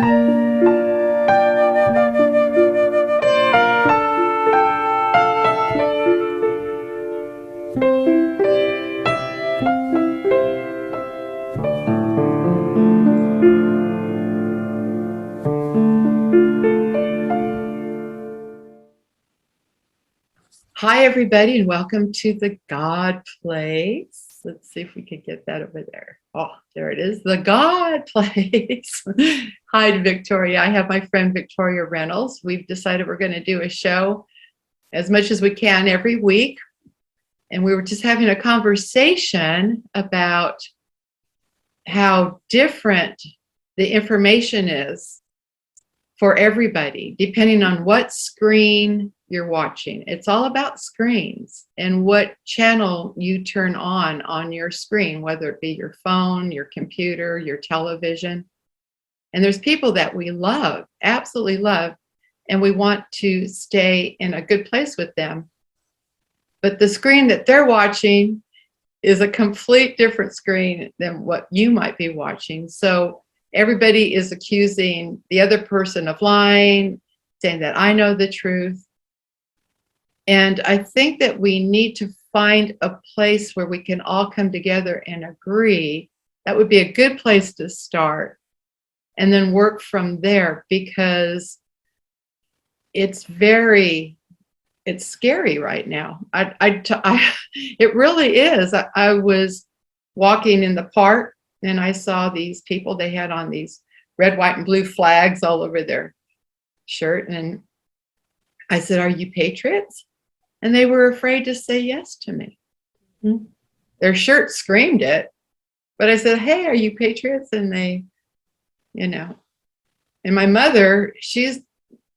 Hi, everybody, and welcome to the God Place. Let's see if we can get that over there. Oh, there it is, the God Place. Hi, Victoria. I have my friend Victoria Reynolds. We've decided we're going to do a show as much as we can every week. And we were just having a conversation about how different the information is for everybody, depending on what screen you're watching. It's all about screens and what channel you turn on your screen, whether it be your phone, your computer, your television. And there's people that we love, absolutely love, and we want to stay in a good place with them. But the screen that they're watching is a complete different screen than what you might be watching. So everybody is accusing the other person of lying, saying that I know the truth. And I think that we need to find a place where we can all come together and agree. That would be a good place to start, and then work from there, because it's scary right now. It really is. I was walking in the park and I saw these people. They had on these red, white, and blue flags all over their shirt. And I said, "Are you patriots?" And they were afraid to say yes to me. Mm-hmm. Their shirt screamed it. But I said, "Hey, are you patriots?" And they, and my mother, she's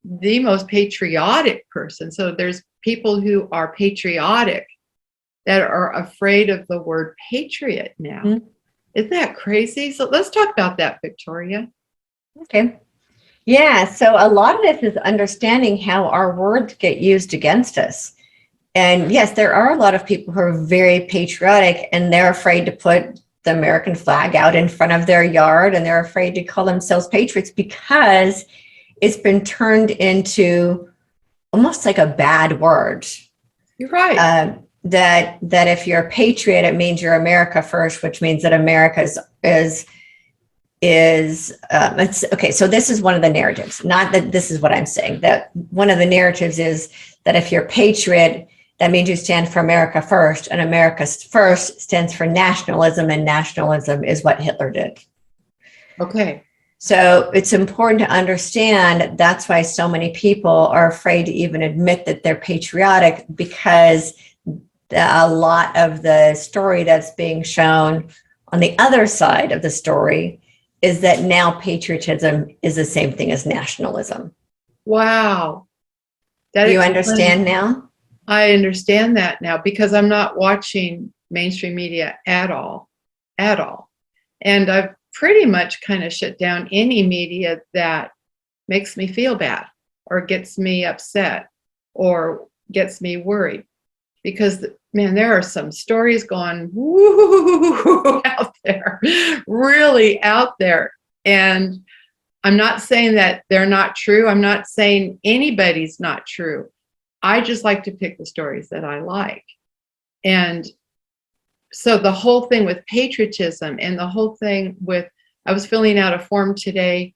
the most patriotic person. So there's people who are patriotic that are afraid of the word patriot now. Mm-hmm. Isn't that crazy? So let's talk about that, Victoria. Okay. Yeah. So a lot of this is understanding how our words get used against us. And yes, there are a lot of people who are very patriotic, and they're afraid to put the American flag out in front of their yard, and they're afraid to call themselves patriots because it's been turned into almost like a bad word. You're right. That if you're a patriot, it means you're America first, which means that America is okay. So this is one of the narratives. Not that this is what I'm saying. That one of the narratives is that if you're a patriot, that means you stand for America first, and America first stands for nationalism, and nationalism is what Hitler did. Okay. So it's important to understand that's why so many people are afraid to even admit that they're patriotic, because a lot of the story that's being shown on the other side of the story is that now patriotism is the same thing as nationalism. Wow. Do you understand now? I understand that now, because I'm not watching mainstream media at all. And I've pretty much kind of shut down any media that makes me feel bad or gets me upset or gets me worried, because man, there are some stories going woo out there, really out there. And I'm not saying that they're not true. I'm not saying anybody's not true. I just like to pick the stories that I like. And so the whole thing with patriotism and the whole thing with, I was filling out a form today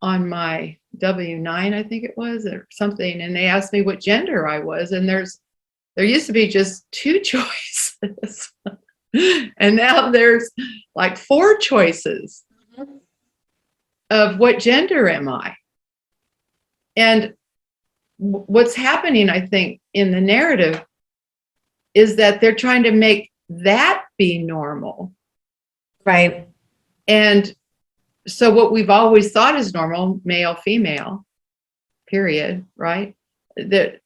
on my W-9, I think it was, or something, and they asked me what gender I was, and there used to be just 2 choices. And now there's like 4 choices of what gender am I. And what's happening, I think, in the narrative is that they're trying to make that be normal. Right. And so what we've always thought is normal, male, female, period, right? The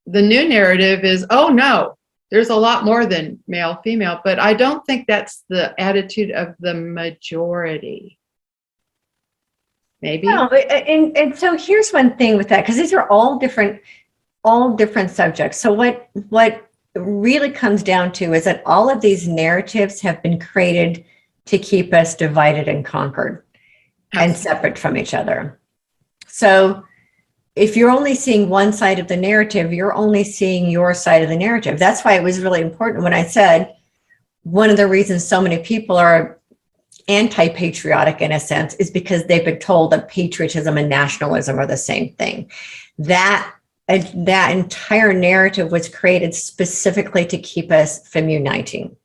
new narrative is, oh no, there's a lot more than male, female, but I don't think that's the attitude of the majority. Maybe. No, and so here's one thing with that, because these are all different subjects. So what really comes down to is that all of these narratives have been created to keep us divided and conquered. and separate from each other. So if you're only seeing one side of the narrative, you're only seeing your side of the narrative. That's why it was really important when I said one of the reasons so many people are anti-patriotic in a sense is because they've been told that patriotism and nationalism are the same thing. That entire narrative was created specifically to keep us from uniting.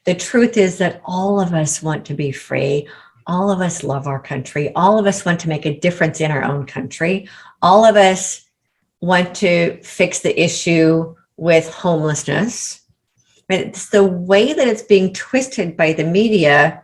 The truth is that all of us want to be free. All of us love our country. All of us want to make a difference in our own country. All of us want to fix the issue with homelessness. But it's the way that it's being twisted by the media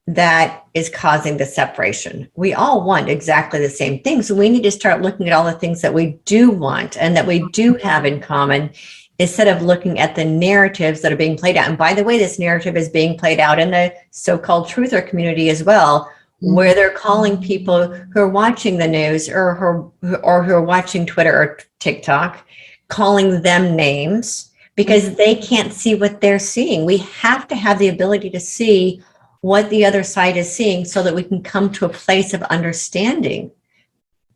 that is causing the separation. We all want exactly the same thing. So we need to start looking at all the things that we do want and that we do have in common, instead of looking at the narratives that are being played out. And by the way, this narrative is being played out in the so-called truther community as well, where they're calling people who are watching the news or who are watching Twitter or TikTok, calling them names because they can't see what they're seeing. We have to have the ability to see what the other side is seeing so that we can come to a place of understanding.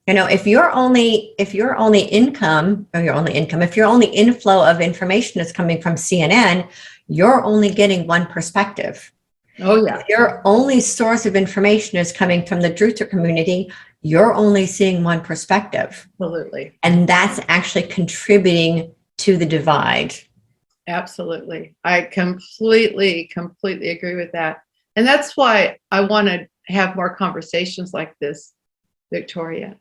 You know, if your only inflow of information is coming from CNN, you're only getting one perspective. Oh yeah. If your only source of information is coming from the truther community, you're only seeing one perspective. Absolutely. And that's actually contributing to the divide. Absolutely. I completely agree with that. And that's why I want to have more conversations like this, Victoria,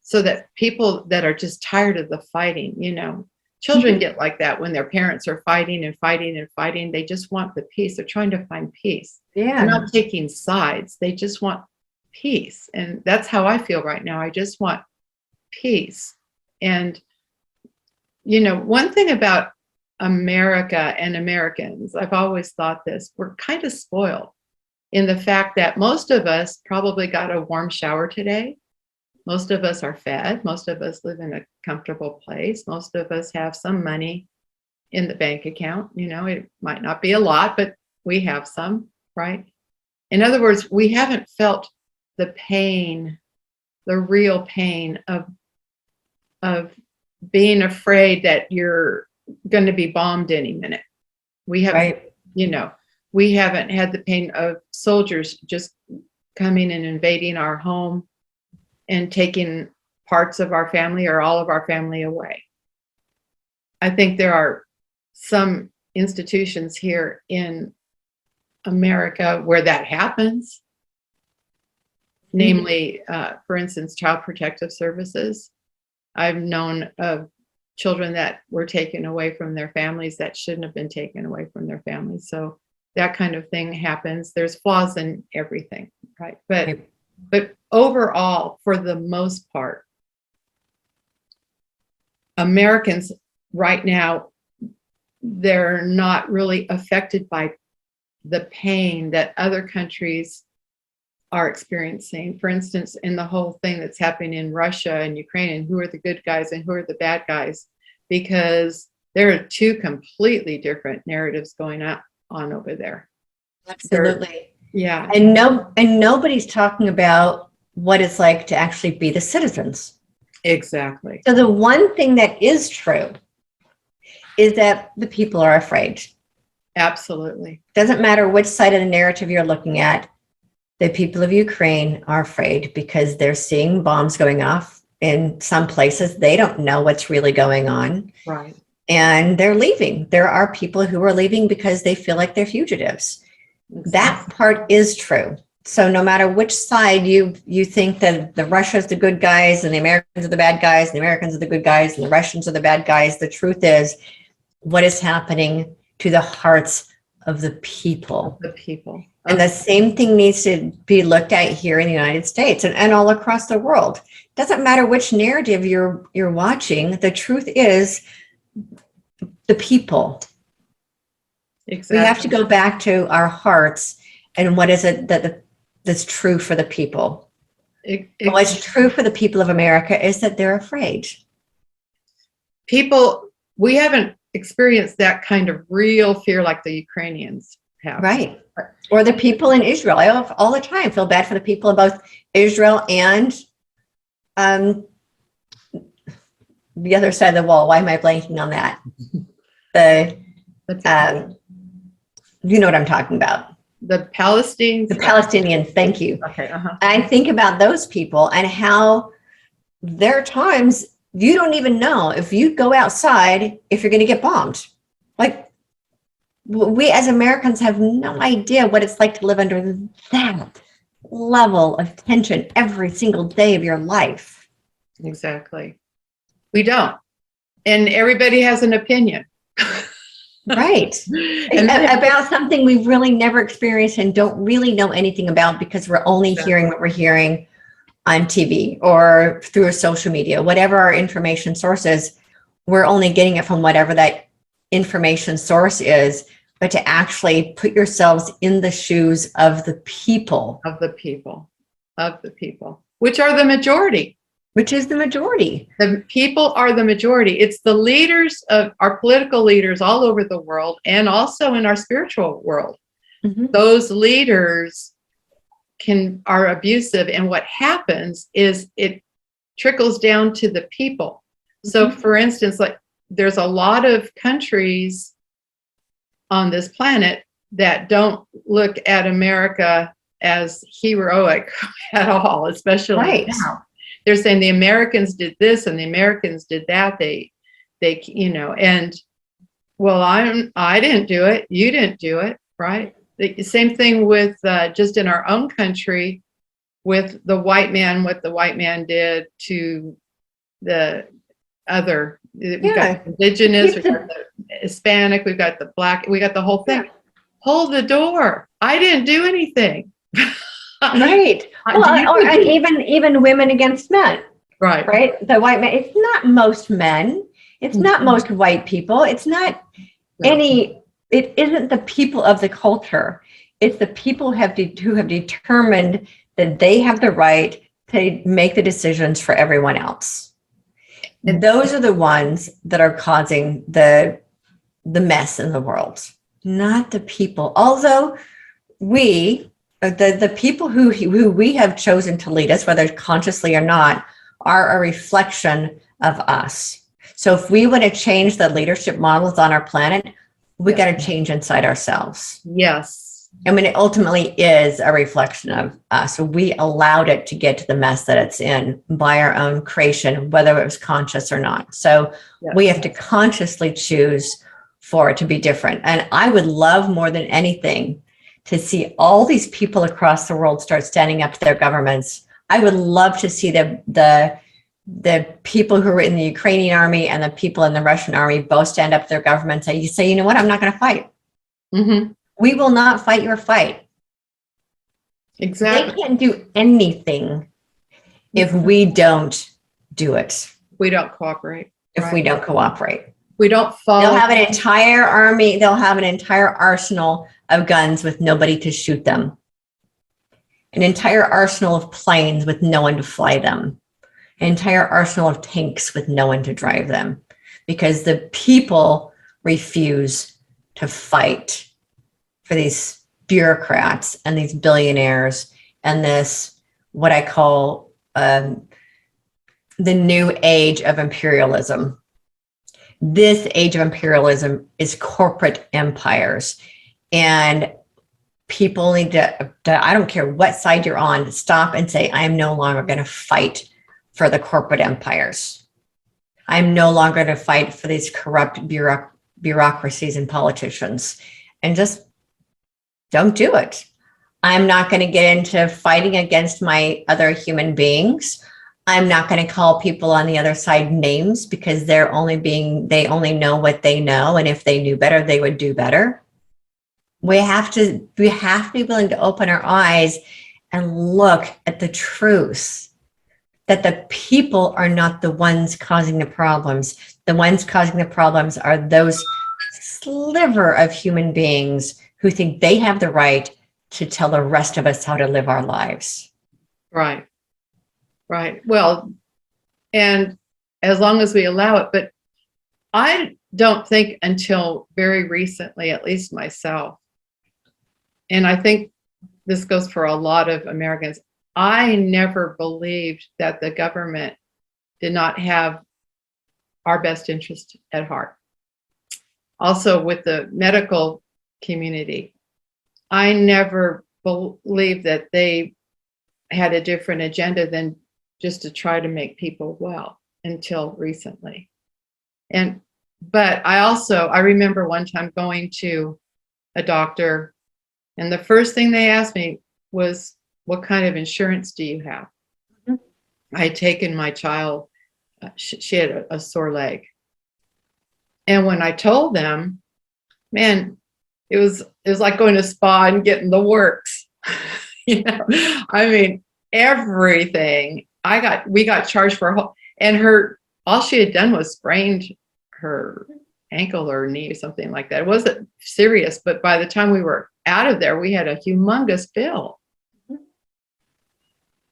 so that people that are just tired of the fighting, you know, children get like that when their parents are fighting and fighting and fighting. They just want the peace. They're trying to find peace. Yeah. They're not taking sides. They just want peace. And that's how I feel right now. I just want peace. And, you know, one thing about America and Americans, I've always thought this, we're kind of spoiled in the fact that most of us probably got a warm shower today. Most of us are fed. Most of us live in a comfortable place. Most of us have some money in the bank account. You know, it might not be a lot, but we have some, right? In other words, we haven't felt the pain, the real pain of being afraid that you're going to be bombed any minute. We haven't, Right. You know, we haven't had the pain of soldiers just coming and invading our home and taking parts of our family or all of our family away. I think there are some institutions here in America where that happens. Namely, for instance, Child Protective Services. I've known of children that were taken away from their families that shouldn't have been taken away from their families. So that kind of thing happens. There's flaws in everything, right? But overall, for the most part, Americans right now, they're not really affected by the pain that other countries are experiencing. For instance, in the whole thing that's happening in Russia and Ukraine, and who are the good guys and who are the bad guys, because there are two completely different narratives going on over there. Absolutely. Yeah. And nobody's talking about what it's like to actually be the citizens. Exactly. So the one thing that is true is that the people are afraid. Absolutely. Doesn't matter which side of the narrative you're looking at. The people of Ukraine are afraid because they're seeing bombs going off in some places. They don't know what's really going on. Right. And they're leaving. There are people who are leaving because they feel like they're fugitives. Exactly. That part is true. So no matter which side you think that the Russia's the good guys and the Americans are the bad guys, and the Americans are the good guys and the Russians are the bad guys, the truth is what is happening to the hearts of the people. The people. And the same thing needs to be looked at here in the United States and all across the world. Doesn't matter which narrative you're watching. The truth is the people. Exactly. We have to go back to our hearts and what is it that's true for the people. What's true for the people of America is that they're afraid. People, we haven't experienced that kind of real fear like the Ukrainians. have. Right. Or the people in Israel. I all the time feel bad for the people in both Israel and the other side of the wall. Why am I blanking on that? The you know what I'm talking about. The Palestinians. The Palestinians. Thank you. Okay. I think about those people and how there are times you don't even know if you go outside if you're going to get bombed. Like, we as Americans have no idea what it's like to live under that level of tension every single day of your life. Exactly. We don't. And everybody has an opinion. Right. And about something we've really never experienced and don't really know anything about because we're only hearing what we're hearing on TV or through social media, whatever our information source is, we're only getting it from whatever that information source is. But to actually put yourselves in the shoes of the people. Which are the majority. Which is the majority. The people are the majority. It's the leaders of our political leaders all over the world and also in our spiritual world. Mm-hmm. Those leaders are abusive. And what happens is it trickles down to the people. Mm-hmm. So for instance, like there's a lot of countries on this planet that don't look at America as heroic at all, especially now. They're saying the Americans did this and the Americans did that. They, and well, I didn't do it. You didn't do it. Right. The same thing with just in our own country with the white man, what the white man did to the other. We've got indigenous, we've got the Hispanic, we've got the black, we got the whole thing. Yeah. Hold the door. I didn't do anything. Right. And even women against men. Right. The white man. It's not most men. It's not most white people. It's not it isn't the people of the culture. It's the people who have determined that they have the right to make the decisions for everyone else. And those are the ones that are causing the mess in the world, not the people. Although the people who we have chosen to lead us, whether consciously or not, are a reflection of us. So if we want to change the leadership models on our planet, we got to change inside ourselves. Yes. I mean, it ultimately is a reflection of us. We allowed it to get to the mess that it's in by our own creation, whether it was conscious or not. So we have to consciously choose for it to be different. And I would love more than anything to see all these people across the world start standing up to their governments. I would love to see the people who are in the Ukrainian army and the people in the Russian army both stand up to their governments and say, you know what, I'm not going to fight. Mm-hmm. We will not fight your fight. Exactly. They can't do anything if we don't do it. We don't cooperate. If we don't cooperate. We don't follow. They'll have an entire army. They'll have an entire arsenal of guns with nobody to shoot them. An entire arsenal of planes with no one to fly them. An entire arsenal of tanks with no one to drive them. Because the people refuse to fight for these bureaucrats and these billionaires and this, what I call the new age of imperialism. This age of imperialism is corporate empires, and people need to, I don't care what side you're on, stop and say, I am no longer going to fight for the corporate empires. I'm no longer going to fight for these corrupt bureaucracies and politicians, and just don't do it. I'm not going to get into fighting against my other human beings. I'm not going to call people on the other side names because they only know what they know. And if they knew better, they would do better. We have to be willing to open our eyes and look at the truth that the people are not the ones causing the problems. The ones causing the problems are those sliver of human beings who think they have the right to tell the rest of us how to live our lives. Right. Right. Well, and as long as we allow it, but I don't think until very recently, at least myself, and I think this goes for a lot of Americans, I never believed that the government did not have our best interest at heart. Also, with the medical community, I never believed that they had a different agenda than just to try to make people well until recently. But I remember one time going to a doctor, and the first thing they asked me was, what kind of insurance do you have? I had taken my child, she had a sore leg. And when I told them, man, it was like going to spa and getting the works. I mean, everything. We got charged for all she had done was sprained her ankle or knee or something like that. It wasn't serious, but by the time we were out of there, we had a humongous bill.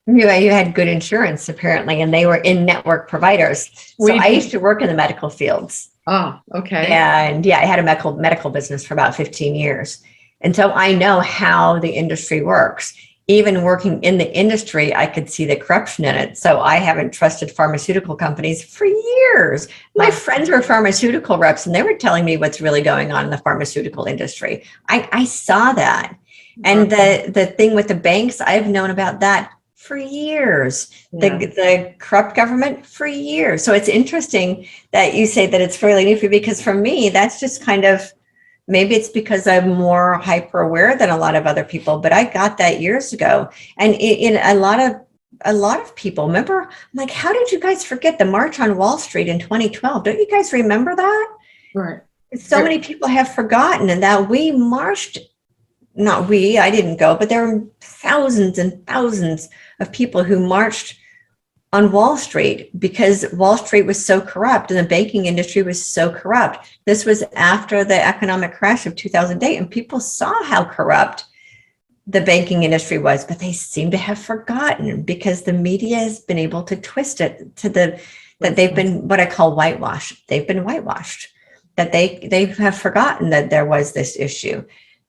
You had good insurance apparently, and they were in-network providers. So I used to work in the medical fields. Oh, okay. And I had a medical business for about 15 years. And so I know how the industry works. Even working in the industry, I could see the corruption in it. So I haven't trusted pharmaceutical companies for years. My friends were pharmaceutical reps, and they were telling me what's really going on in the pharmaceutical industry. I saw that. And the thing with the banks, I've known about that for years. Yeah. The corrupt government for years. So it's interesting that you say that it's fairly new for you, because for me, that's just kind of, maybe it's because I'm more hyper aware than a lot of other people, but I got that years ago. And in a lot of people, remember, I'm like, how did you guys forget the March on Wall Street in 2012? Don't you guys remember that? Right. So many people have forgotten, and that we marched, I didn't go, but there were thousands and thousands of people who marched on Wall Street because Wall Street was so corrupt and the banking industry was so corrupt. This was after the economic crash of 2008, and people saw how corrupt the banking industry was, but they seem to have forgotten because the media has been able to twist it to that they've been what I call whitewashed. They've been whitewashed, that they have forgotten that there was this issue.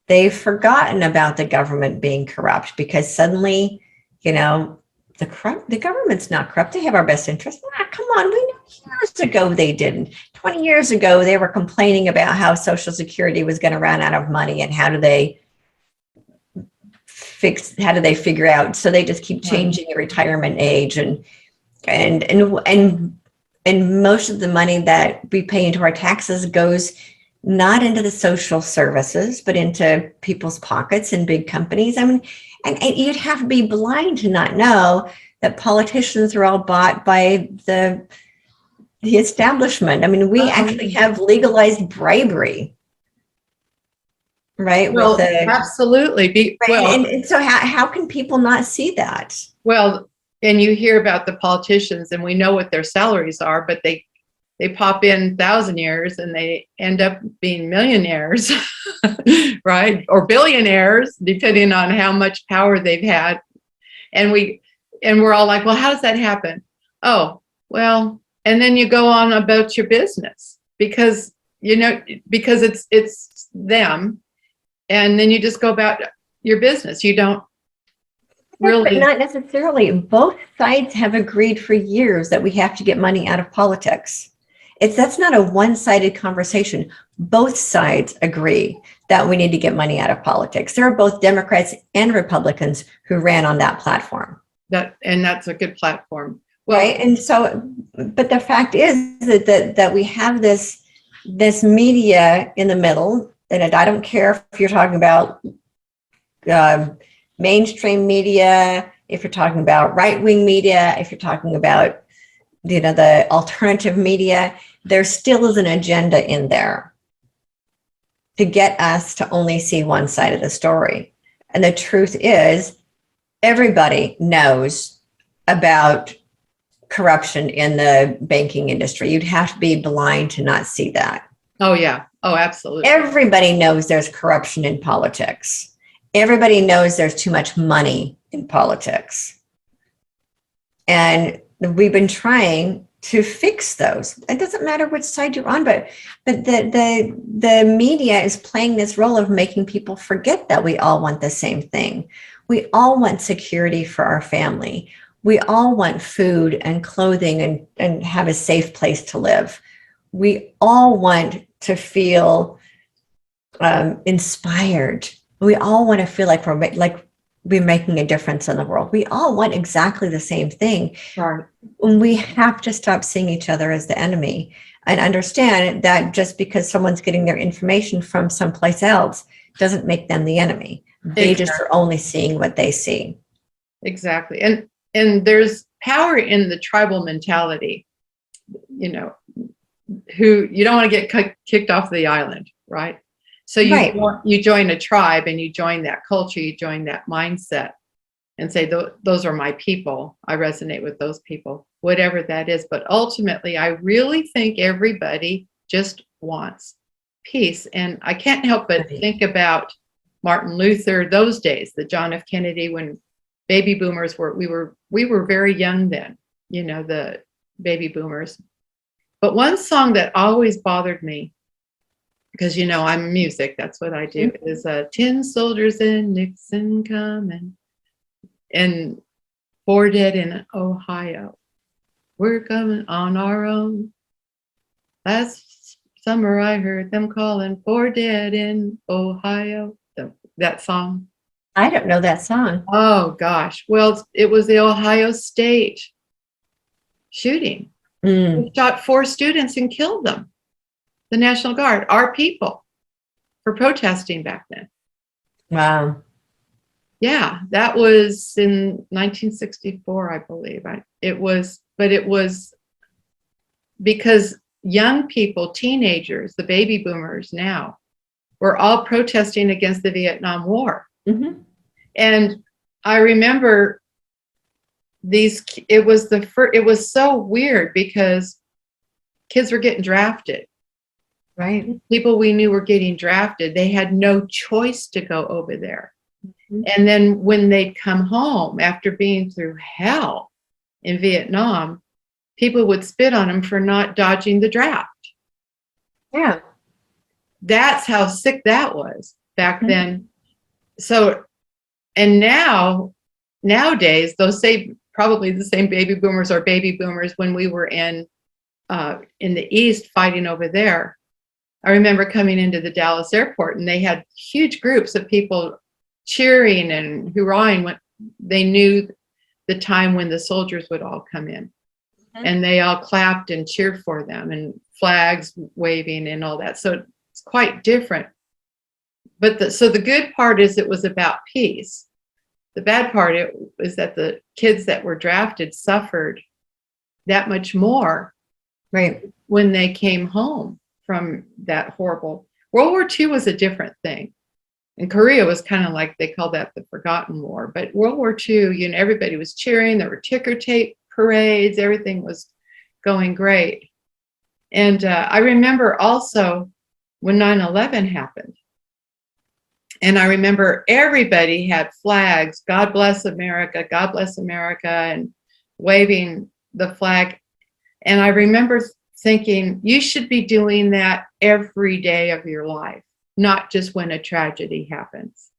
They've forgotten about the government being corrupt because suddenly, the government's not corrupt. They have our best interest. Come on, we know years ago they didn't. 20 years ago, they were complaining about how Social Security was going to run out of money, and how do they figure out? So they just keep changing the retirement age, and most of the money that we pay into our taxes goes not into the social services, but into people's pockets and big companies. I mean, and you'd have to be blind to not know that politicians are all bought by the establishment. I mean, we actually have legalized bribery, right? Well, absolutely. And so how can people not see that? Well, and you hear about the politicians, and we know what their salaries are, but they pop in thousandaires and they end up being millionaires, right? Or billionaires, depending on how much power they've had. And we're all like, well, how does that happen? Oh, well, and then you go on about your business because it's them. And then you just go about your business. You don't really. But not necessarily. Both sides have agreed for years that we have to get money out of politics. That's not a one-sided conversation. Both sides agree that we need to get money out of politics. There are both Democrats and Republicans who ran on that platform. And that's a good platform. Well, right. And so, but the fact is that we have this media in the middle, and I don't care if you're talking about mainstream media, if you're talking about right-wing media, if you're talking about the alternative media, there still is an agenda in there to get us to only see one side of the story. And the truth is, everybody knows about corruption in the banking industry. You'd have to be blind to not see that. Oh, yeah. Oh, absolutely. Everybody knows there's corruption in politics. Everybody knows there's too much money in politics. And we've been trying to fix those. It doesn't matter which side you're on, but the media is playing this role of making people forget that we all want the same thing. We all want security for our family. We all want food and clothing and have a safe place to live. We all want to feel inspired. We all want to feel like we're making a difference in the world. We all want exactly the same thing. Right. And we have to stop seeing each other as the enemy and understand that just because someone's getting their information from someplace else doesn't make them the enemy. They just are only seeing what they see. Exactly. And there's power in the tribal mentality, you know, who you don't want to get kicked off the island, right? So you join a tribe and you join that culture, you join that mindset and say, those are my people. I resonate with those people, whatever that is. But ultimately, I really think everybody just wants peace. And I can't help but think about Martin Luther, those days, the John F. Kennedy, when baby boomers we were very young then, you know, the baby boomers. But one song that always bothered me, because, you know, I'm music, that's what I do, is Tin Soldiers in Nixon coming and 4 dead in Ohio. We're coming on our own. Last summer I heard them calling 4 dead in Ohio. That song. I don't know that song. Oh, gosh. Well, it was the Ohio State shooting. They shot 4 students and killed them. The National Guard, our people, for protesting back then. Wow. Yeah, that was in 1964, I believe. It was because young people, teenagers, the baby boomers now, were all protesting against the Vietnam War. Mm-hmm. And I remember it was so weird because kids were getting drafted. Right. People we knew were getting drafted. They had no choice to go over there. Mm-hmm. And then when they'd come home after being through hell in Vietnam, people would spit on them for not dodging the draft. Yeah. That's how sick that was back then. So, and nowadays, probably the same baby boomers or baby boomers when we were in the East fighting over there. I remember coming into the Dallas airport and they had huge groups of people cheering and hurrahing when they knew the time when the soldiers would all come in. And they all clapped and cheered for them and flags waving and all that. So it's quite different. But so the good part is it was about peace. The bad part is that the kids that were drafted suffered that much more when they came home from that horrible. World War II was a different thing. And Korea was kind of like, they called that the forgotten war. But World War II, you know, everybody was cheering. There were ticker tape parades. Everything was going great. And I remember also when 9/11 happened. And I remember everybody had flags, God bless America, and waving the flag. And I remember thinking, you should be doing that every day of your life, not just when a tragedy happens.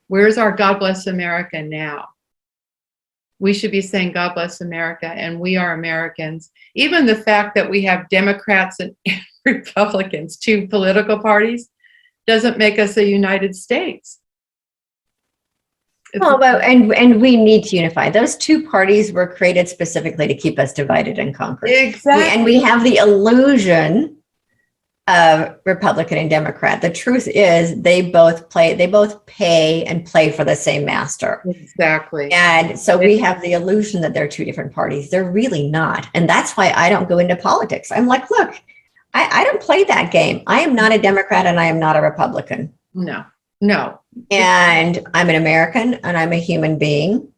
Where's our God bless America now? We should be saying God bless America, and we are Americans. Even the fact that we have Democrats and Republicans, 2 political parties, doesn't make us a United States. And we need to unify. Those 2 parties were created specifically to keep us divided and conquered. Exactly. And we have the illusion of Republican and Democrat. The truth is they both pay and play for the same master. Exactly. And so we have the illusion that they're 2 different parties. They're really not. And that's why I don't go into politics. I'm like, look, I don't play that game. I am not a Democrat and I am not a Republican. No. And I'm an American and I'm a human being.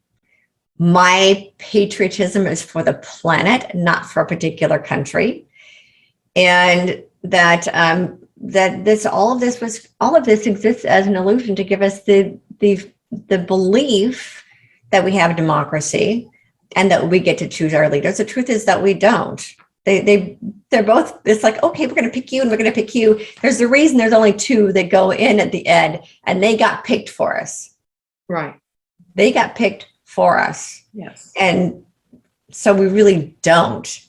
My patriotism is for the planet, not for a particular country. And that all of this exists as an illusion to give us the belief that we have democracy, and that we get to choose our leaders. The truth is that we don't. They're both, it's like, okay, we're going to pick you and we're going to pick you. There's a reason there's only two that go in at the end, and they got picked for us. Right. They got picked for us. Yes. And so we really don't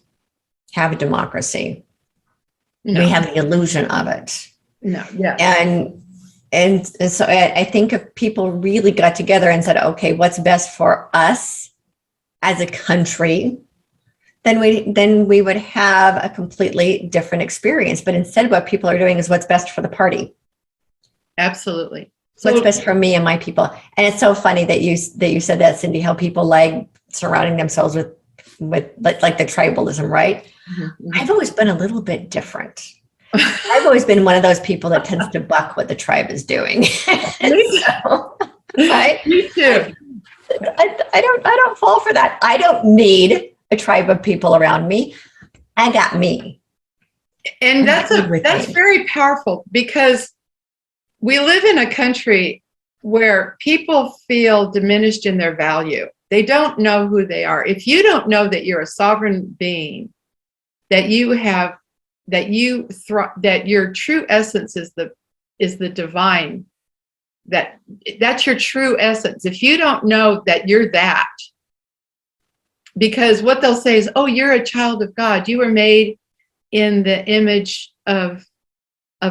have a democracy. No. We have the illusion of it. No. Yeah. And so I think if people really got together and said, okay, what's best for us as a country, then we would have a completely different experience. But instead, what people are doing is what's best for the party. Absolutely. So what's best for me and my people. And it's so funny that you said that, Cindy, how people like surrounding themselves with like the tribalism, right? Mm-hmm. I've always been a little bit different. I've always been one of those people that tends to buck what the tribe is doing. So, right? Me too. I don't fall for that. I don't need a tribe of people around me. I got me. And that's very powerful, because we live in a country where people feel diminished in their value. They don't know who they are. If you don't know that you're a sovereign being, that your true essence is the divine, that's your true essence. If you don't know that you're that, because what they'll say is, oh, you're a child of God. You were made in the image of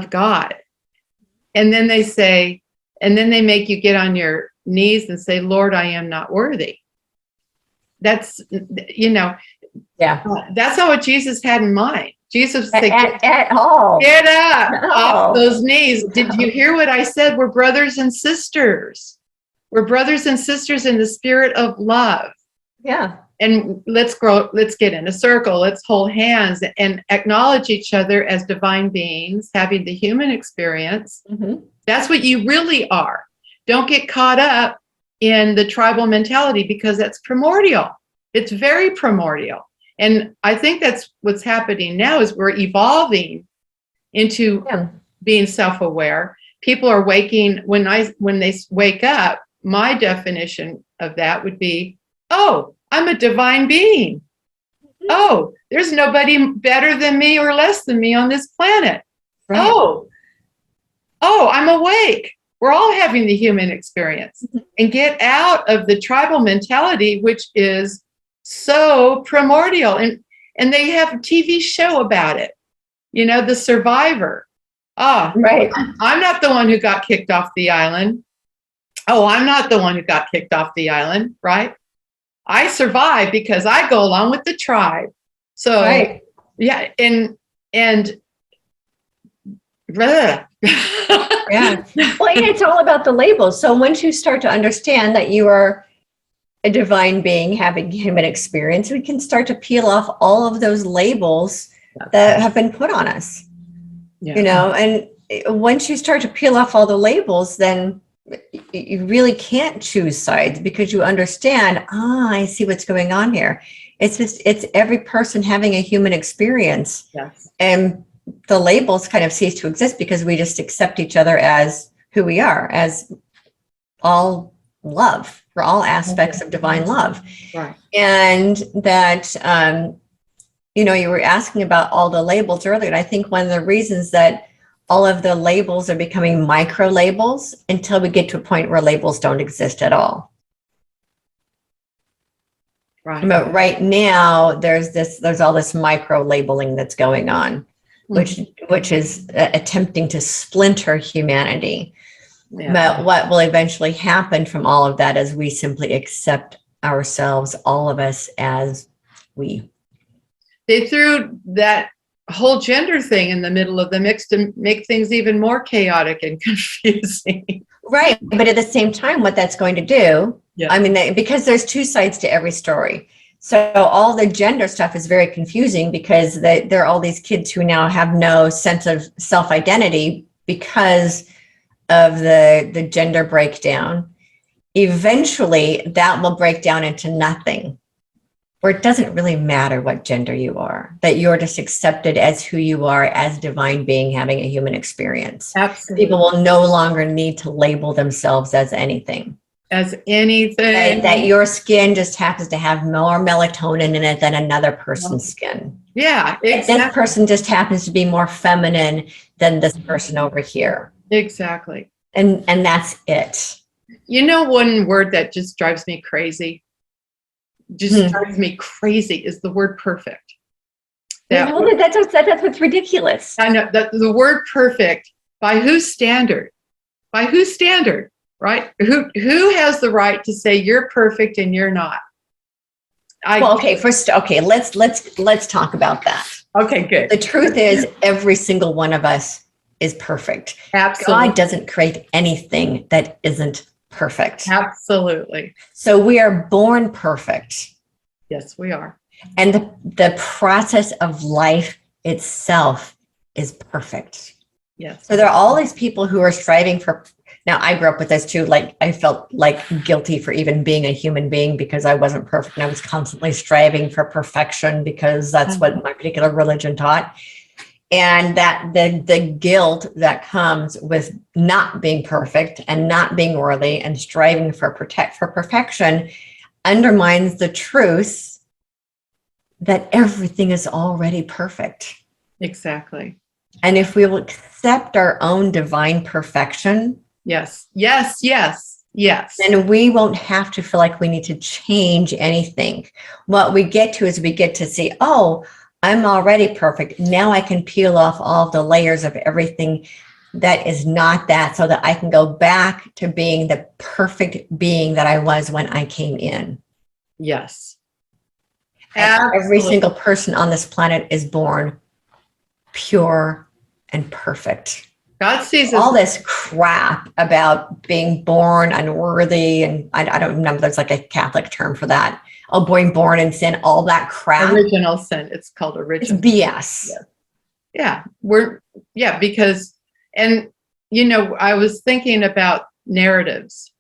God. And then they make you get on your knees and say, Lord, I am not worthy. That's, yeah. That's not what Jesus had in mind. Jesus said, at all. Get up off those knees. Did you hear what I said? We're brothers and sisters. We're brothers and sisters in the spirit of love. Yeah. And let's get in a circle. Let's hold hands and acknowledge each other as divine beings having the human experience. Mm-hmm. That's what you really are. Don't get caught up in the tribal mentality, because that's primordial. It's very primordial. And I think that's what's happening now, is we're evolving into being self-aware. People are waking, when they wake up, my definition of that would be, oh, I'm a divine being. Oh, there's nobody better than me or less than me on this planet. Right. Oh, I'm awake. We're all having the human experience. And get out of the tribal mentality, which is so primordial. And they have a TV show about it. The Survivor. Right. I'm not the one who got kicked off the island. Oh, I'm not the one who got kicked off the island, right? I survive because I go along with the tribe. So, right. Yeah, and yeah. Well, it's all about the labels. So once you start to understand that you are a divine being having human experience, we can start to peel off all of those labels that have been put on us. Yeah. And once you start to peel off all the labels, then you really can't choose sides, because you understand, I see what's going on here. It's every person having a human experience. Yes. And the labels kind of cease to exist, because we just accept each other as who we are, as all love, for all aspects of divine love. Right. And that, you were asking about all the labels earlier. And I think one of the reasons that all of the labels are becoming micro labels, until we get to a point where labels don't exist at all. Right. But right now, there's all this micro labeling that's going on, which is attempting to splinter humanity. Yeah. But what will eventually happen from all of that is we simply accept ourselves, all of us, as we. They threw that whole gender thing in the middle of the mix to make things even more chaotic and confusing. Right. But at the same time, what that's going to do, because there's two sides to every story. So all the gender stuff is very confusing, because there are all these kids who now have no sense of self-identity because of the gender breakdown. Eventually, that will break down into nothing, where it doesn't really matter what gender you are, that you're just accepted as who you are, as divine being having a human experience. Absolutely. People will no longer need to label themselves as anything. as anything. That your skin just happens to have more melatonin in it than another person's skin. Yeah, exactly. This person just happens to be more feminine than this person over here. Exactly. And that's it. You know, one word that just drives me crazy, drives me crazy is the word perfect. That's what's ridiculous. I know that the word perfect, by whose standard? By whose standard, right? Who has the right to say you're perfect and you're not? Let's talk about that. Okay, good. The truth is, every single one of us is perfect. Absolutely. God doesn't create anything that isn't perfect. Absolutely. So we are born perfect. Yes, we are. And the process of life itself is perfect. Yes. So there are all these people who are striving for. Now, I grew up with this too. Like, I felt like guilty for even being a human being because I wasn't perfect. And I was constantly striving for perfection because that's what my particular religion taught. And that the guilt that comes with not being perfect and not being worthy and striving for perfection undermines the truth that everything is already perfect. Exactly. And if we will accept our own divine perfection, yes, then we won't have to feel like we need to change anything. What we get to is we get to see, oh, I'm already perfect. Now I can peel off all the layers of everything that is not that, so that I can go back to being the perfect being that I was when I came in. Yes. Every single person on this planet is born pure and perfect. God sees all this crap about being born unworthy, and I don't remember, there's like a Catholic term for that. Oh, being born in sin, all that crap. Original sin. It's called original. It's BS. Yeah. Because, and you know, I was thinking about narratives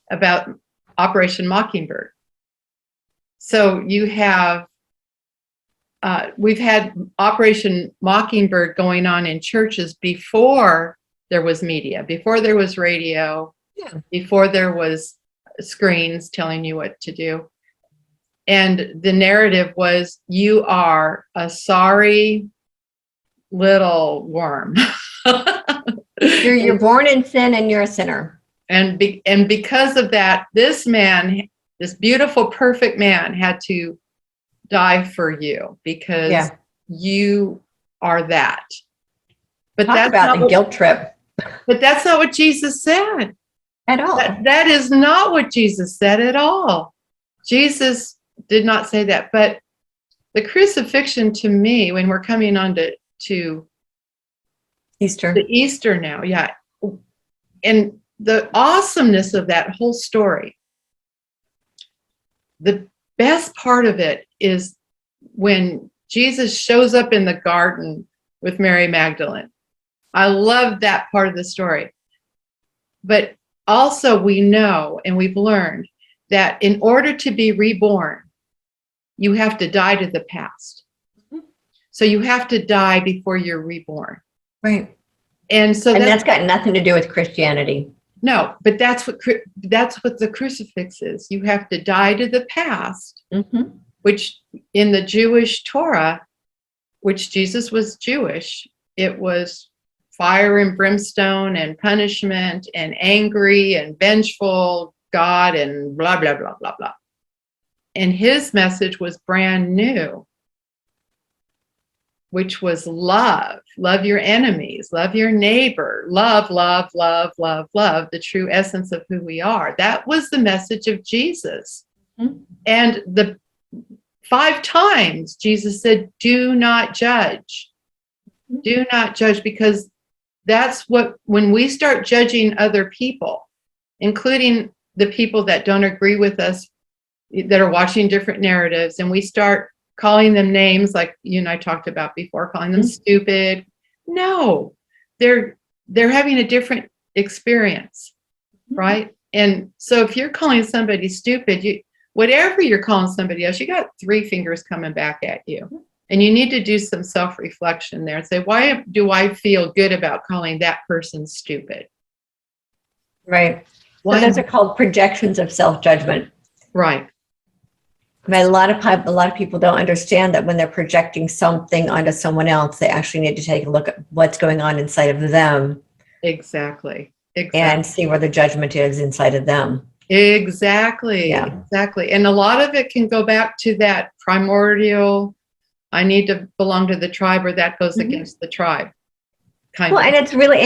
about Operation Mockingbird. So you have, we've had Operation Mockingbird going on in churches before there was media, before there was radio, before there was screens telling you what to do. And the narrative was, you are a sorry little worm. You're born in sin and you're a sinner. And because of that, this beautiful, perfect man had to die for you because you are that. But Talk about the guilt trip. But that's not what Jesus said. At all. That is not what Jesus said at all. Jesus did not say that. But the crucifixion, to me, when we're coming on to Easter. The Easter now, and the awesomeness of that whole story, the best part of it is when Jesus shows up in the garden with Mary Magdalene. I love that part of the story. But also we know, and we've learned, that in order to be reborn, you have to die to the past. So you have to die before you're reborn. Right. And that's got nothing to do with Christianity. No, but that's what the crucifix is. You have to die to the past, which in the Jewish Torah, which Jesus was Jewish, it was fire and brimstone and punishment and angry and vengeful God and blah, blah, blah, blah, blah. And his message was brand new, which was love. Love your enemies, love your neighbor, love, love, love, love, love, the true essence of who we are. That was the message of Jesus. And the 5 times Jesus said, do not judge. Do not judge, because that's when we start judging other people, including the people that don't agree with us, that are watching different narratives, and we start calling them names like you and I talked about before, calling them stupid. No, they're having a different experience, right? And so if you're calling somebody stupid, whatever you're calling somebody else, you got 3 fingers coming back at you. And you need to do some self-reflection there and say, why do I feel good about calling that person stupid? Right. So those are called projections of self-judgment. Right. But a lot of people don't understand that when they're projecting something onto someone else, they actually need to take a look at what's going on inside of them. Exactly. And see where the judgment is inside of them. Exactly. Yeah. Exactly. And a lot of it can go back to that primordial, I need to belong to the tribe, or that goes against the tribe. Well, and it's really,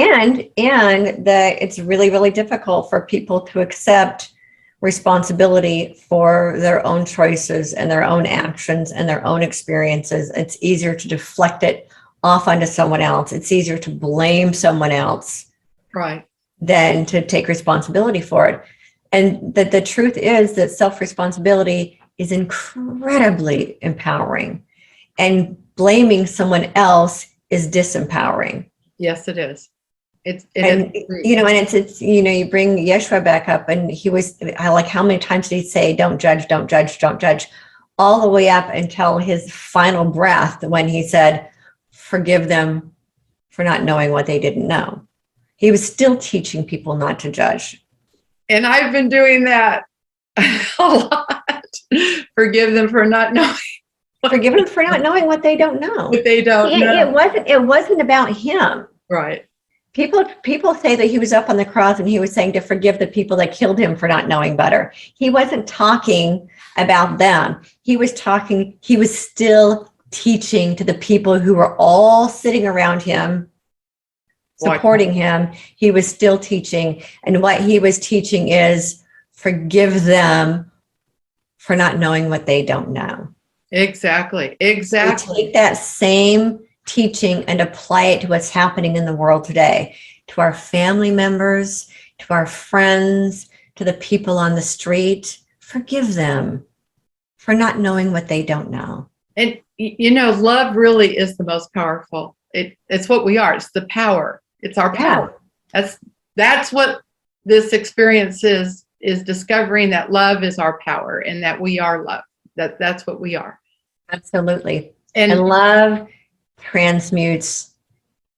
it's really, really difficult for people to accept responsibility for their own choices and their own actions and their own experiences. It's easier to deflect it off onto someone else. It's easier to blame someone else. Right. Than to take responsibility for it. And that the truth is that self-responsibility is incredibly empowering, and blaming someone else is disempowering. Yes, it is. You bring Yeshua back up, and I like how many times did he say, don't judge, don't judge, don't judge, all the way up until his final breath when he said, forgive them for not knowing what they didn't know. He was still teaching people not to judge. And I've been doing that a lot. Forgive them for not knowing. Forgive them for not knowing what they don't know. What they don't know. It wasn't about him. Right. People say that he was up on the cross and he was saying to forgive the people that killed him for not knowing better. He wasn't talking about them. He was still teaching to the people who were all sitting around him, supporting him. He was still teaching. And what he was teaching is forgive them for not knowing what they don't know. Exactly. We take that same teaching and apply it to what's happening in the world today, to our family members, to our friends, to the people on the street. Forgive them for not knowing what they don't know. And, love really is the most powerful. It's what we are. It's the power. It's our power. That's what this experience is discovering that love is our power and that we are love. That's what we are. Absolutely. And love transmutes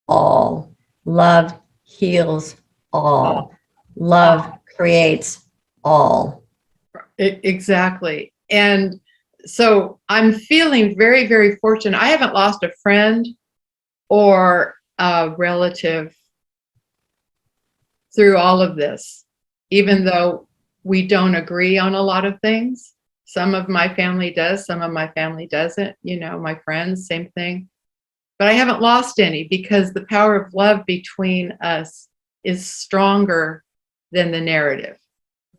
all. Love heals all. Love creates all. Exactly. And so I'm feeling very, very fortunate. I haven't lost a friend or a relative through all of this, even though we don't agree on a lot of things. Some of my family does, some of my family doesn't, my friends, same thing. But I haven't lost any because the power of love between us is stronger than the narrative.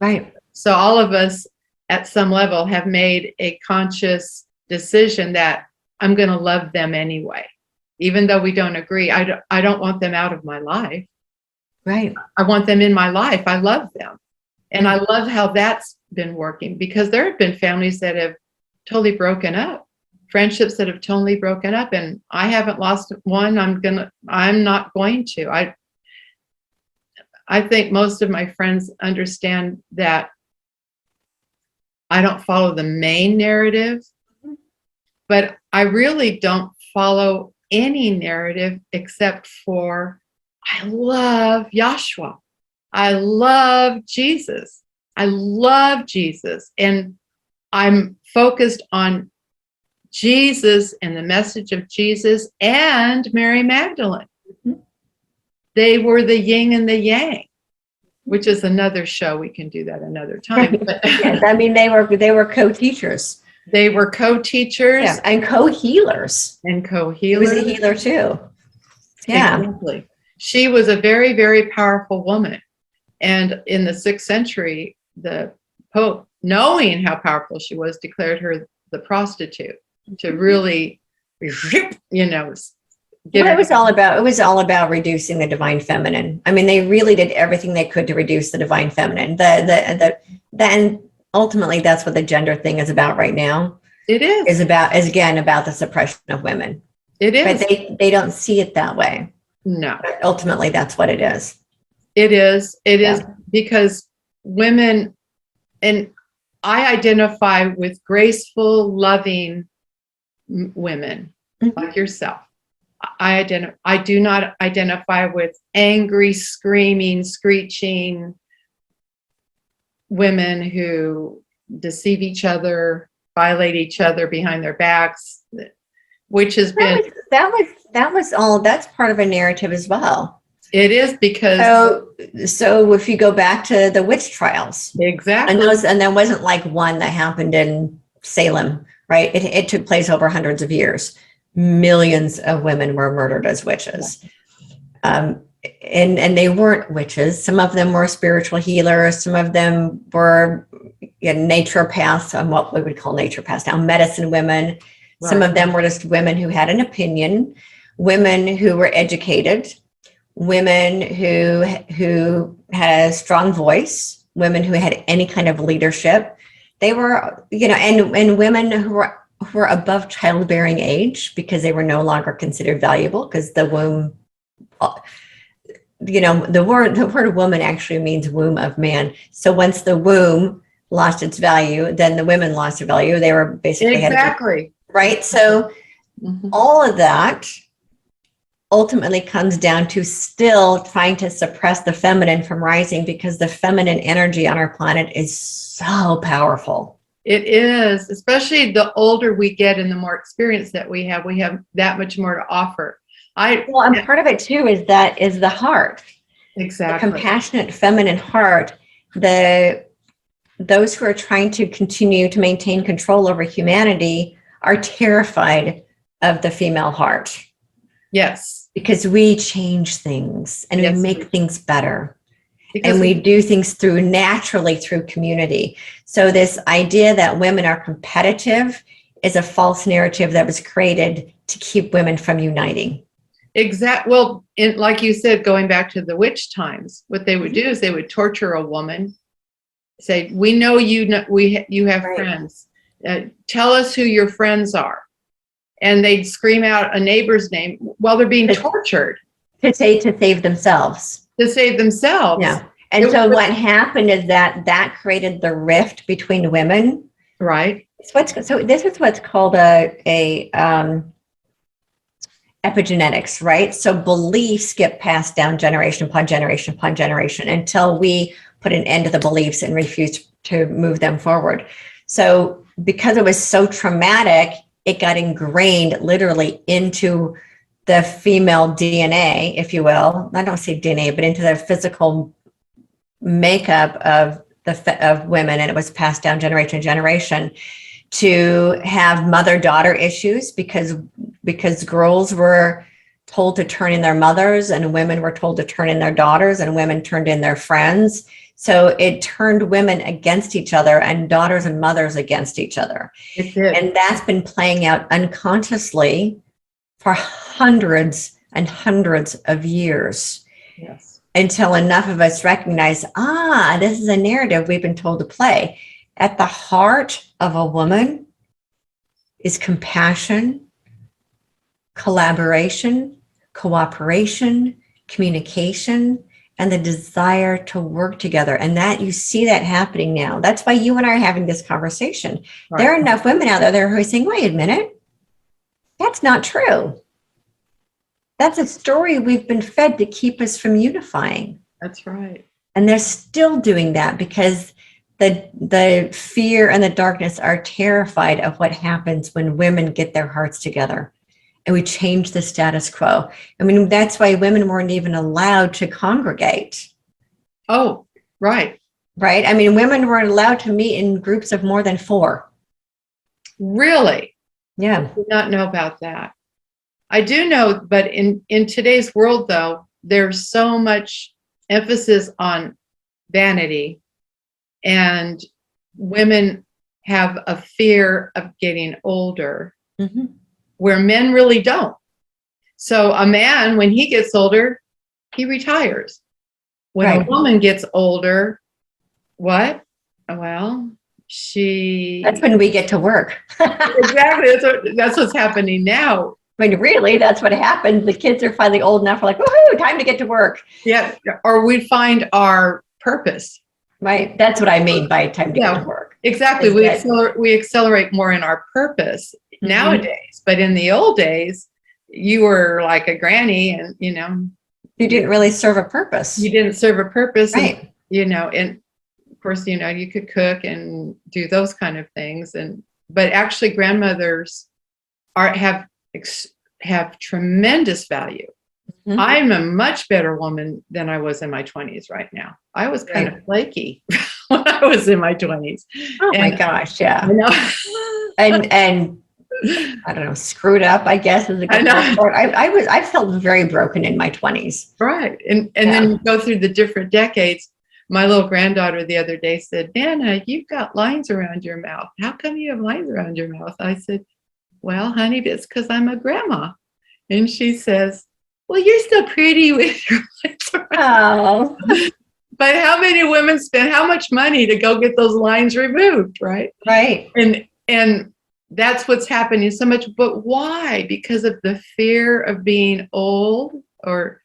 Right. So all of us at some level have made a conscious decision that I'm going to love them anyway. Even though we don't agree, I don't want them out of my life. Right. I want them in my life. I love them. And I love how that's been working, because there have been families that have totally broken up, friendships that have totally broken up, and I haven't lost one. I'm not going to. I think most of my friends understand that I don't follow the main narrative, but I really don't follow any narrative except for I love Yahshua. I love Jesus. I love Jesus. And I'm focused on Jesus and the message of Jesus and Mary Magdalene. Mm-hmm. They were the yin and the yang, which is another show. We can do that another time. But yes, I mean, they were co-teachers. They were co-teachers. And co-healers. And co-healers. He was a healer too. Yeah. Exactly. She was a very, very powerful woman. And in the 6th century, the Pope, knowing how powerful she was, declared her the prostitute to really, it was all about reducing the divine feminine. I mean, they really did everything they could to reduce the divine feminine. Then ultimately, that's what the gender thing is about right now. It is about the suppression of women. It is. But they don't see it that way. No. But ultimately, that's what it is. It is. It is because women, and I identify with graceful, loving women like yourself. I do not identify with angry, screaming, screeching, women who deceive each other, violate each other behind their backs, which has been, that was all, that's part of a narrative as well. it is because, So if you go back to the witch trials, exactly. and there wasn't like one that happened in Salem, right? It took place over hundreds of years. Millions of women were murdered as witches. And they weren't witches. Some of them were spiritual healers. Some of them were naturopaths, on what we would call naturopaths now, medicine women. Right. Some of them were just women who had an opinion, women who were educated, women who had a strong voice, women who had any kind of leadership. They were, and women who were above childbearing age because they were no longer considered valuable, because the womb, the word woman actually means womb of man. So once the womb lost its value, then the women lost their value. They were basically exactly right. So all of that ultimately comes down to still trying to suppress the feminine from rising, because the feminine energy on our planet is so powerful. It is, especially the older we get and the more experience that we have that much more to offer. And part of it too is the heart. Exactly. The compassionate feminine heart. Those who are trying to continue to maintain control over humanity are terrified of the female heart. Yes. Because we change things and we make things better. Because and we do things naturally through community. So this idea that women are competitive is a false narrative that was created to keep women from uniting. Well, like you said, going back to the witch times, what they would do is they would torture a woman, say, "We know you have friends. Tell us who your friends are," and they'd scream out a neighbor's name while they're being tortured to save themselves. Yeah. And what happened is that created the rift between women. Right. So this is what's called epigenetics, right? So beliefs get passed down generation upon generation upon generation until we put an end to the beliefs and refuse to move them forward. So because it was so traumatic, it got ingrained literally into the female DNA, if you will. I don't say DNA, but into the physical makeup of women, and it was passed down generation to generation, to have mother-daughter issues because girls were told to turn in their mothers and women were told to turn in their daughters and women turned in their friends. So it turned women against each other and daughters and mothers against each other. It did. And that's been playing out unconsciously for hundreds and hundreds of years. Yes. Until enough of us recognize, this is a narrative we've been told to play. At the heart of a woman is compassion, collaboration, cooperation, communication, and the desire to work together. And that you see that happening now. That's why you and I are having this conversation. Right. There are enough women out there who are saying, wait a minute, that's not true. That's a story we've been fed to keep us from unifying. That's right. And they're still doing that because the fear and the darkness are terrified of what happens when women get their hearts together and we change the status quo. I mean, that's why women weren't even allowed to congregate. Oh, right. Right. I mean, women weren't allowed to meet in groups of more than 4. Really? Yeah. I did not know about that. I do know, but in today's world, though, there's so much emphasis on vanity, and women have a fear of getting older, where men really don't. So a man, when he gets older, he retires. When a woman gets older, what? Well, that's when we get to work. Exactly. That's what's happening now. I mean, really, that's what happens. The kids are finally old enough. We're like, woohoo, time to get to work. Yeah. Or we find our purpose. Right. That's what I mean by time to get to work. Exactly. We accelerate more in our purpose nowadays. But in the old days, you were like a granny and, you didn't really serve a purpose. You didn't serve a purpose. Right. And, and course, you know, you could cook and do those kind of things. But actually grandmothers have tremendous value. Mhm. I'm a much better woman than I was in my 20s right now. I was kind of flaky when I was in my 20s. Oh my And gosh, yeah. I know. And I don't know, screwed up, I guess is a I good know. word for it. I felt very broken in my 20s. Right. And then you go through the different decades. My little granddaughter the other day said, Nana, you've got lines around your mouth. How come you have lines around your mouth? I said, well, honey, it's because I'm a grandma. And she says, well, you're still pretty with your lines around. Oh, But how many women spend how much money to go get those lines removed, right? right. And that's what's happening so much. But why? Because of the fear of being old, or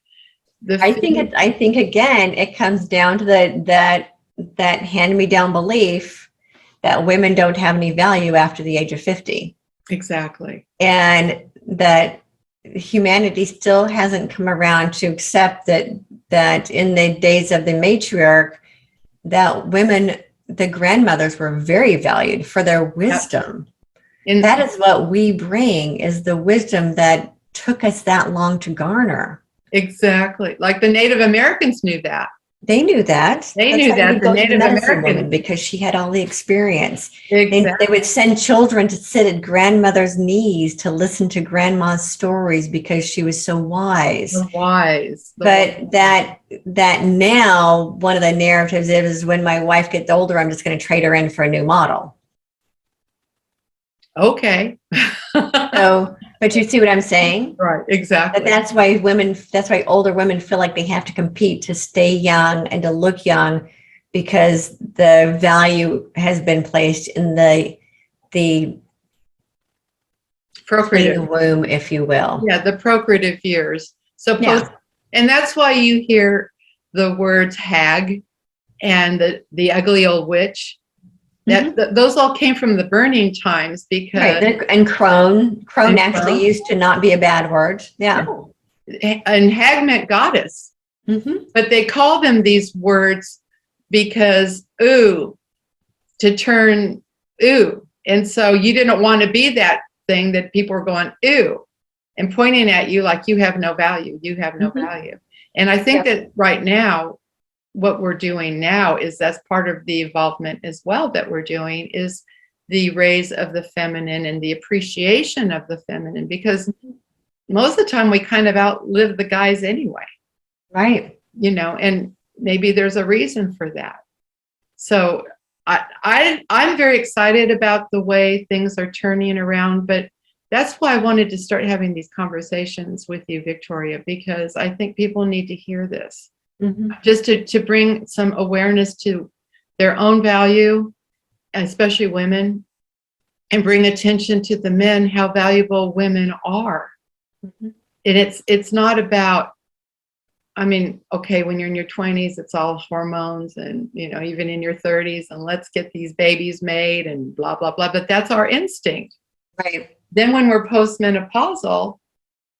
I think again, it comes down to that hand-me-down belief that women don't have any value after the age of 50. Exactly. And that humanity still hasn't come around to accept that in the days of the matriarch, that women, the grandmothers, were very valued for their wisdom. And that is what we bring, is the wisdom that took us that long to garner. Exactly. Like the Native Americans knew that. They knew that. They That's knew why that. we'd The go to the Native medicine Americans. woman, because she had all the experience. Exactly. They would send children to sit at grandmother's knees to listen to grandma's stories because she was so wise. But that now one of the narratives is, when my wife gets older, I'm just going to trade her in for a new model. Okay. So, but you see what I'm saying? Right. Exactly. That's why older women feel like they have to compete to stay young and to look young, because the value has been placed in the Procreative womb, if you will. Yeah, the procreative years. So Yeah. And that's why you hear the words hag and the ugly old witch. Those all came from the burning times, because Right. And crone actually used to not be a bad word. Yeah. And hag meant goddess. Mm-hmm. But they call them these words because to turn ooh. And so you didn't want to be that thing that people were going ooh and pointing at you like you have no value. You have no value. And I think that right now, what we're doing now is that's part of the involvement as well that we're doing, is the raise of the feminine and the appreciation of the feminine, because most of the time we kind of outlive the guys anyway. Right. You know, and maybe there's a reason for that. So I'm very excited about the way things are turning around, but that's why I wanted to start having these conversations with you, Victoria, because I think people need to hear this. Just to bring some awareness to their own value, especially women, and bring attention to the men, how valuable women are. And it's not about, I mean, okay, when you're in your 20s, it's all hormones, and, you know, even in your 30s, and let's get these babies made and blah, blah, blah. But that's our instinct. Right. Then when we're postmenopausal,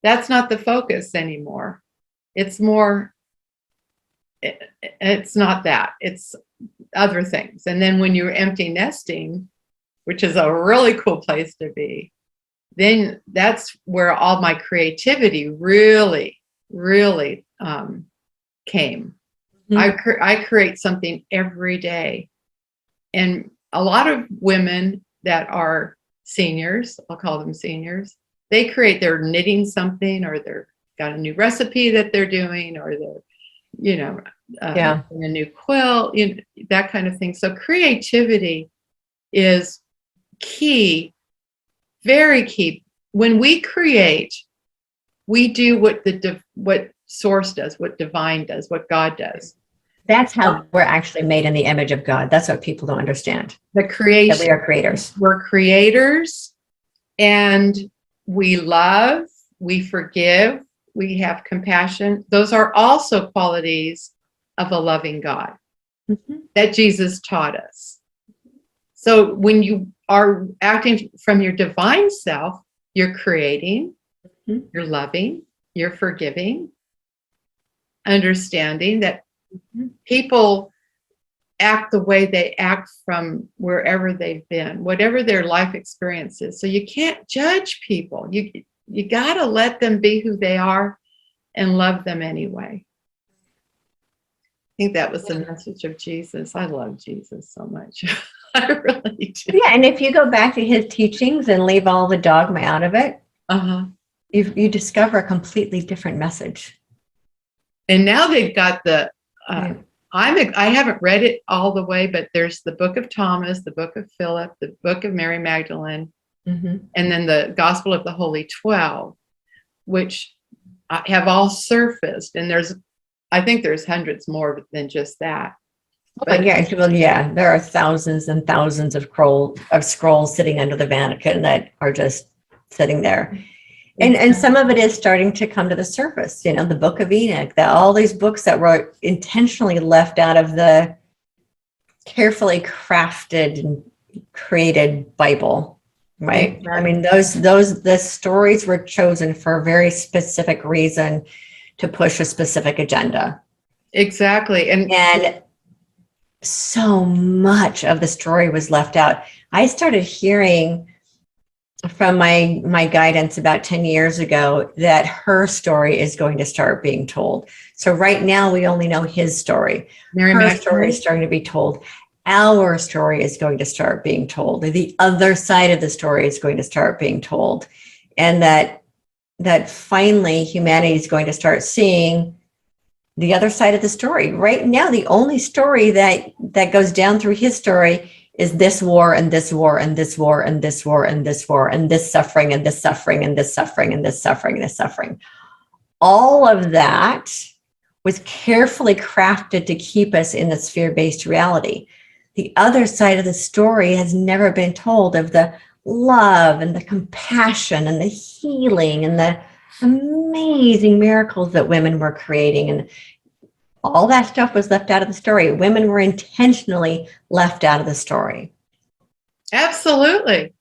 that's not the focus anymore. It's more, it's not that, it's other things. And then when you're empty nesting, which is a really cool place to be, then that's where all my creativity really came. I create something every day. And a lot of women that are seniors, I'll call them seniors, they create, they're knitting something, or they're got a new recipe that they're doing, or they're, you know, a new quilt, you know, that kind of thing. So creativity is key, very key. When we create, we do what source does, what divine does, what God does. That's how we're actually made in the image of God. That's what people don't understand. The creation. That we are creators. We're creators, and we love, we forgive, we have compassion. Those are also qualities of a loving God that Jesus taught us. So when you are acting from your divine self, you're creating, you're loving, you're forgiving, understanding that people act the way they act from wherever they've been, whatever their life experience is. So you can't judge people. You got to let them be who they are and love them anyway. I think that was the message of Jesus. I love Jesus so much. I really do. Yeah, and if you go back to his teachings and leave all the dogma out of it, you discover a completely different message. And now they've got the I haven't read it all the way, but there's the book of Thomas, the book of Philip, the book of Mary Magdalene, and then the Gospel of the Holy 12, which have all surfaced. And I think there's hundreds more than just that. But yeah, there are thousands and thousands of scrolls sitting under the Vatican that are just sitting there. And some of it is starting to come to the surface, the Book of Enoch, all these books that were intentionally left out of the carefully crafted and created Bible, right? Exactly. I mean, the stories were chosen for a very specific reason to push a specific agenda. Exactly. And so much of the story was left out. I started hearing from my guidance about 10 years ago that her story is going to start being told. So right now we only know his story. Her story is starting to be told. Our story is going to start being told. The other side of the story is going to start being told. And that finally humanity is going to start seeing the other side of the story. Right now, the only story that goes down through his story is this war and this war and this war and this war and this war and this suffering and this suffering and this suffering and this suffering and this suffering. All of that was carefully crafted to keep us in the sphere-based reality. The other side of the story has never been told, of the love and the compassion and the healing and the amazing miracles that women were creating. And all that stuff was left out of the story. Women were intentionally left out of the story. Absolutely.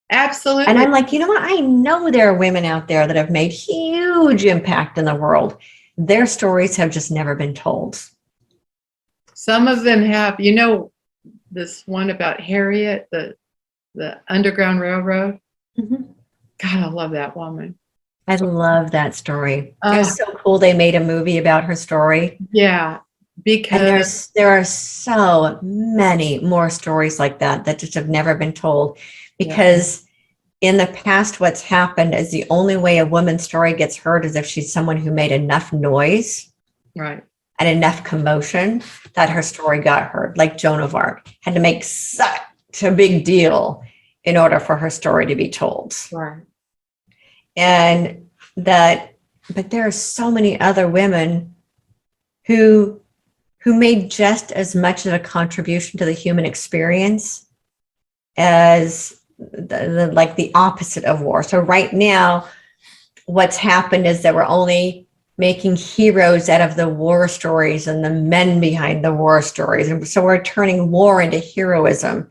Absolutely. And I'm like, you know what? I know there are women out there that have made huge impact in the world. Their stories have just never been told. Some of them have, this one about Harriet, the Underground Railroad. God, I love that woman. I love that story. It's so cool they made a movie about her story. Yeah, because there are so many more stories like that just have never been told. Because in the past, what's happened is the only way a woman's story gets heard is if she's someone who made enough noise, right, and enough commotion that her story got heard. Like Joan of Arc had to make such a big deal in order for her story to be told. Right. But there are so many other women who made just as much of a contribution to the human experience as the opposite of war. So right now, what's happened is that we're only making heroes out of the war stories and the men behind the war stories. And so we're turning war into heroism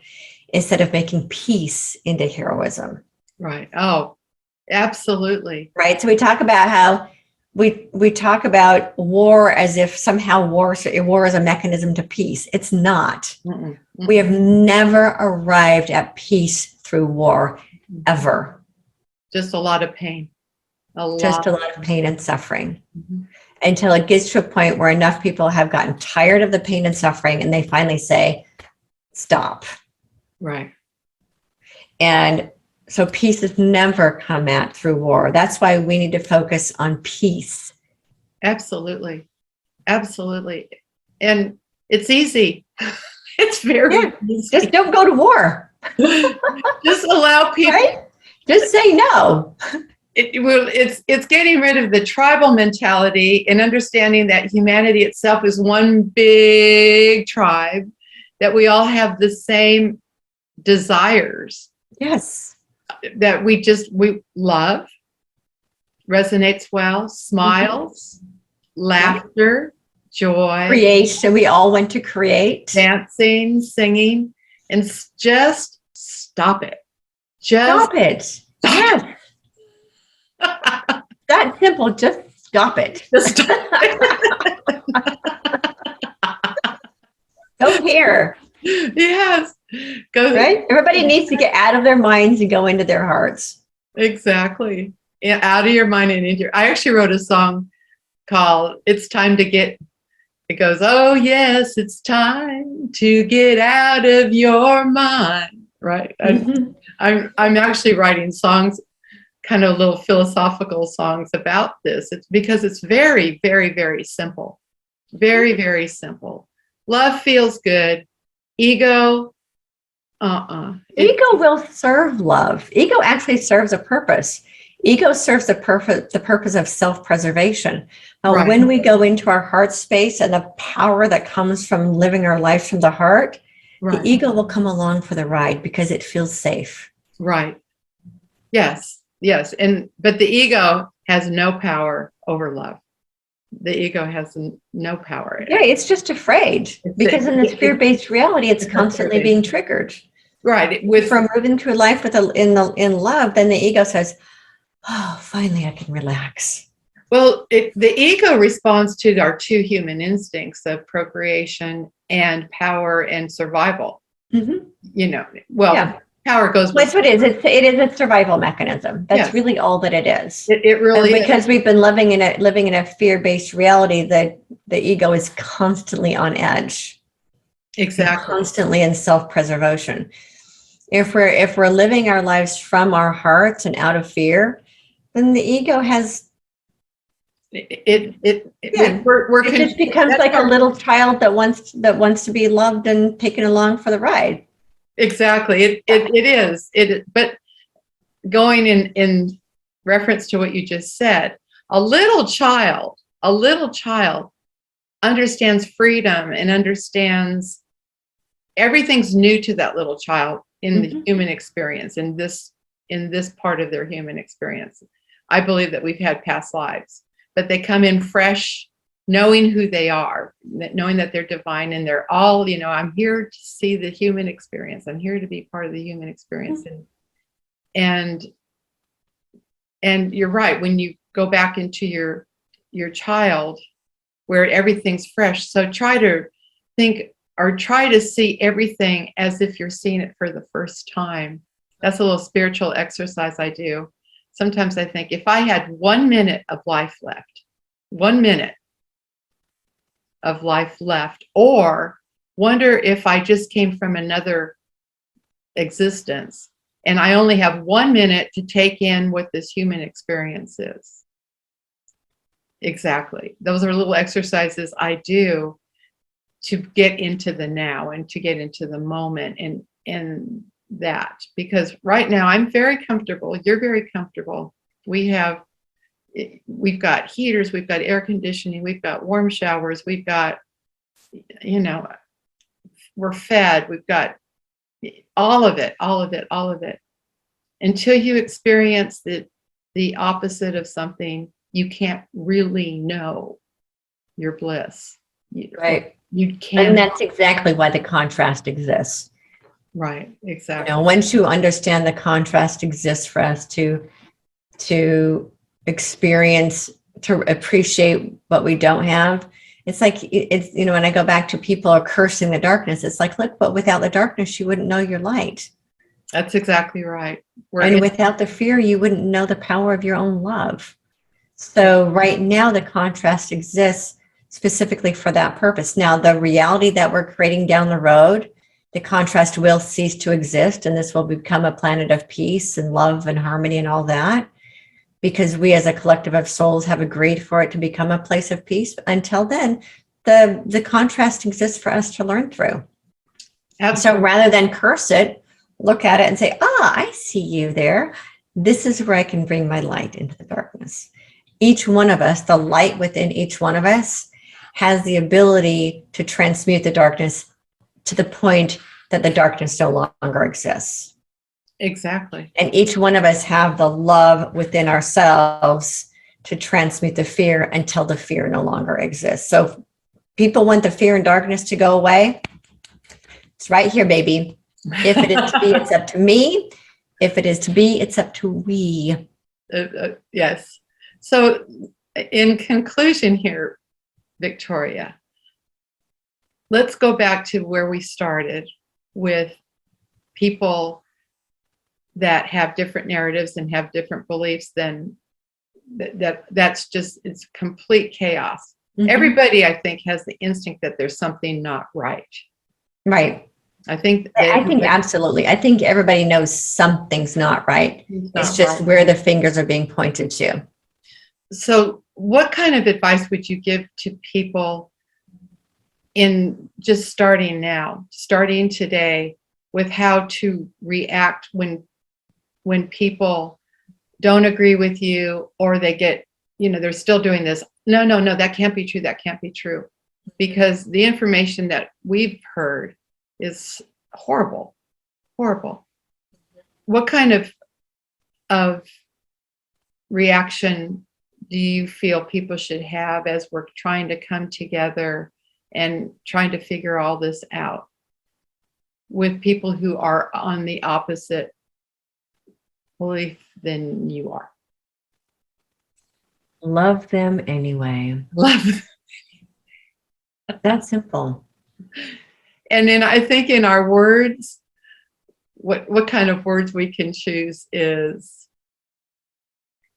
instead of making peace into heroism. Right. Oh, absolutely. Right. So we talk about how we talk about war as if somehow war is a mechanism to peace. It's not. We have never arrived at peace through war, ever. Just a lot of pain. A lot of pain and suffering. Until it gets to a point where enough people have gotten tired of the pain and suffering and they finally say, stop. Right. And so peace has never come at through war. That's why we need to focus on peace. Absolutely. Absolutely. And it's easy. It's very easy. Just don't go to war. Just allow people. Right? Just say no. It's getting rid of the tribal mentality and understanding that humanity itself is one big tribe, that we all have the same desires. Yes. That we love, resonates well, smiles, laughter, joy. Creation. We all want to create. Dancing, singing, and just stop it. Stop it. Yes. That simple. Just stop it. Just stop it. Go here. Yes. Go. Right? Everybody needs to get out of their minds and go into their hearts. Exactly. Yeah, out of your mind and into your. I actually wrote a song called "It's Time to Get." It goes, "Oh yes, it's time to get out of your mind." Right. Mhm. I'm actually writing songs, kind of little philosophical songs about this. It's because it's very, very, very simple. Very, very simple. Love feels good. Ego, Ego will serve love. Ego actually serves a purpose. Ego serves the purpose of self-preservation. Right. When we go into our heart space and the power that comes from living our life from the heart, Right. the ego will come along for the ride because it feels safe. Right. Yes. Yes. But the ego has no power over love. The ego has no power. Yeah, it's just afraid because in this fear-based reality, it's constantly being triggered. Right. If we're moving through life in love, then the ego says, "Oh, finally, I can relax." Well, the ego responds to our two human instincts of procreation and power and survival. Mm-hmm. You know, well, yeah. Power goes. That's what it is. It is a survival mechanism. That's really all that it is. It really and because is. we've been living in a fear-based reality, that the ego is constantly on edge. Exactly. Constantly in self-preservation. If we're living our lives from our hearts and out of fear, then the ego has it just becomes like a little child that wants to be loved and taken along for the ride. Exactly. It is. But going in reference to what you just said, a little child understands freedom and understands everything's new to that little child in the human experience, in this part of their human experience. I believe that we've had past lives, but they come in fresh, knowing who they are, knowing that they're divine, and they're all, I'm here to see the human experience. I'm here to be part of the human experience. And you're right, when you go back into your child where everything's fresh. So try to think or try to see everything as if you're seeing it for the first time. That's a little spiritual exercise I do. Sometimes I think if I had 1 minute of life left, 1 minute of life left, or wonder if I just came from another existence and I only have 1 minute to take in what this human experience is. Exactly. Those are little exercises I do to get into the now and to get into the moment and that, because right now I'm very comfortable. You're very comfortable. We've got heaters, we've got air conditioning, we've got warm showers, we've got, we're fed, we've got all of it. Until you experience the opposite of something, you can't really know your bliss. Right. You can't. And that's exactly why the contrast exists. Right. Exactly. Once you understand the contrast exists for us to experience, to appreciate what we don't have. It's like, when I go back to people are cursing the darkness, it's like, look, but without the darkness, you wouldn't know your light. That's exactly right. Without the fear, you wouldn't know the power of your own love. So right now, the contrast exists specifically for that purpose. Now, the reality that we're creating down the road, the contrast will cease to exist, and this will become a planet of peace and love and harmony and all that, because we as a collective of souls have agreed for it to become a place of peace. Until then, the contrast exists for us to learn through. Absolutely. So rather than curse it, look at it and say, I see you there. This is where I can bring my light into the darkness. Each one of us, the light within each one of us, has the ability to transmute the darkness to the point that the darkness no longer exists. Exactly. And each one of us have the love within ourselves to transmute the fear until the fear no longer exists. So if people want the fear and darkness to go away, it's right here, baby. If it is to be, it's up to me. If it is to be, it's up to we. Yes. So in conclusion here, Victoria, let's go back to where we started with people that have different narratives and have different beliefs. Then that's just, it's complete chaos. Everybody, I think, has the instinct that there's something not right. Right. I think absolutely. I think everybody knows something's not right. It's just where the fingers are being pointed to. So what kind of advice would you give to people in just starting today, with how to react when people don't agree with you, or they get, they're still doing this? No, that can't be true. That can't be true. Because the information that we've heard is horrible. What kind of reaction do you feel people should have as we're trying to come together and trying to figure all this out with people who are on the opposite belief than you are? Love them anyway. Love them. That's simple. And then I think in our words, what kind of words we can choose is,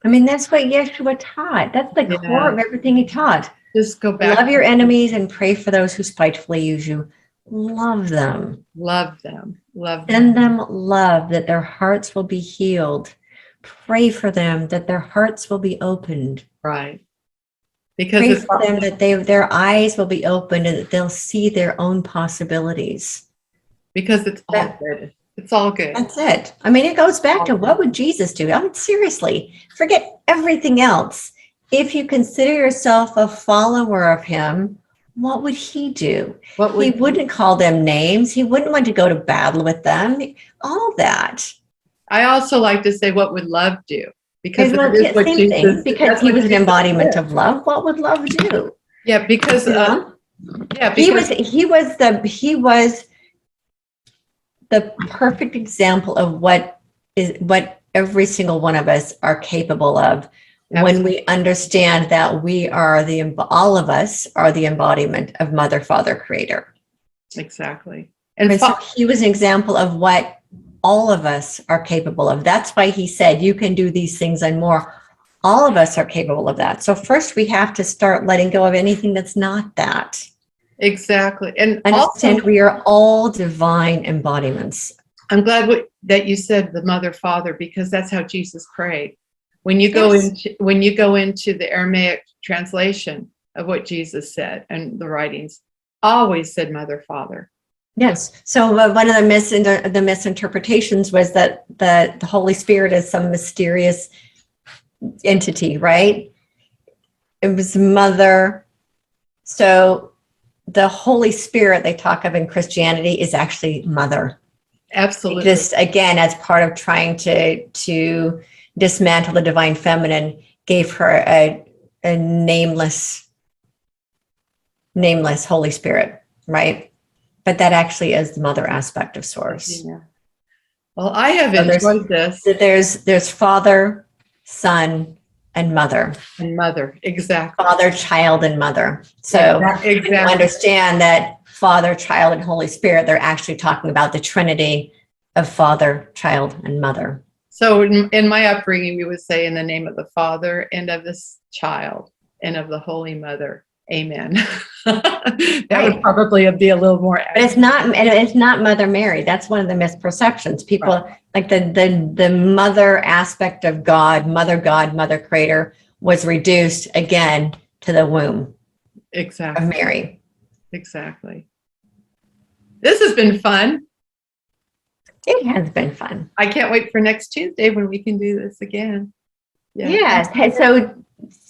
that's what Yeshua taught. That's the core of everything he taught. Just go back. Love your enemies and pray for those who spitefully use you. Love them. Love them. Love them. Send them love, that their hearts will be healed. Pray for them that their hearts will be opened. Right. Because pray for them that their eyes will be opened and that they'll see their own possibilities. Because it's all good. It's all good. That's it. It goes back to, what would Jesus do? Seriously, forget everything else. If you consider yourself a follower of him, what would he do? He wouldn't call them names. He wouldn't want to go to battle with them. All that. I also like to say, what would love do? Because because he was an embodiment of love. What would love do? Yeah, because he was the perfect example of what every single one of us are capable of. Absolutely. When we understand that all of us are the embodiment of Mother, Father, Creator. Exactly. And so he was an example of what all of us are capable of. That's why he said, you can do these things and more. All of us are capable of that. So first we have to start letting go of anything that's not that. Exactly. And understand we are all divine embodiments. I'm glad that you said the Mother, Father, because that's how Jesus prayed. When you go into the Aramaic translation of what Jesus said, and the writings always said Mother, Father. Yes. So one of the misinterpretations was that the Holy Spirit is some mysterious entity, right? It was Mother. So the Holy Spirit they talk of in Christianity is actually Mother. Absolutely. Just again, as part of trying to dismantle the divine feminine, gave her a nameless Holy Spirit, right? But that actually is the mother aspect of Source. Yeah. Well, I have enjoyed this. There's Father, Son, and Mother. And Mother, exactly. Father, Child, and Mother. So exactly. You understand that Father, Child, and Holy Spirit, they're actually talking about the Trinity of Father, Child, and Mother. So in my upbringing, we would say, in the name of the Father, and of this child, and of the Holy Mother. Amen. That would probably be a little more accurate. But it's not Mother Mary. That's one of the misperceptions. People like the mother aspect of God, Mother Creator, was reduced again to the womb of Mary. Exactly. This has been fun. It has been fun. I can't wait for next Tuesday when we can do this again. Yeah. Yes.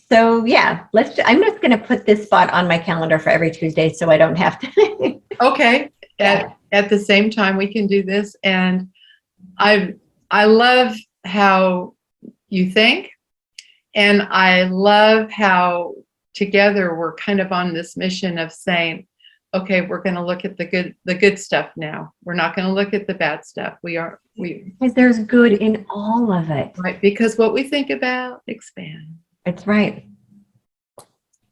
So yeah, I'm just going to put this spot on my calendar for every Tuesday so I don't have to. Okay. At the same time, we can do this. And I love how you think. And I love how together we're kind of on this mission of saying, okay, we're going to look at the good stuff now. We're not going to look at the bad stuff. Because there's good in all of it. Right. Because what we think about expands. That's right.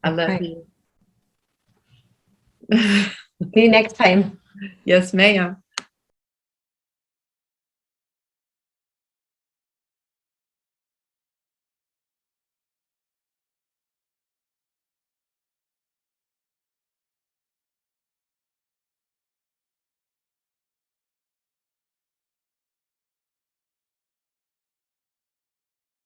I love you. See you next time. Yes, ma'am.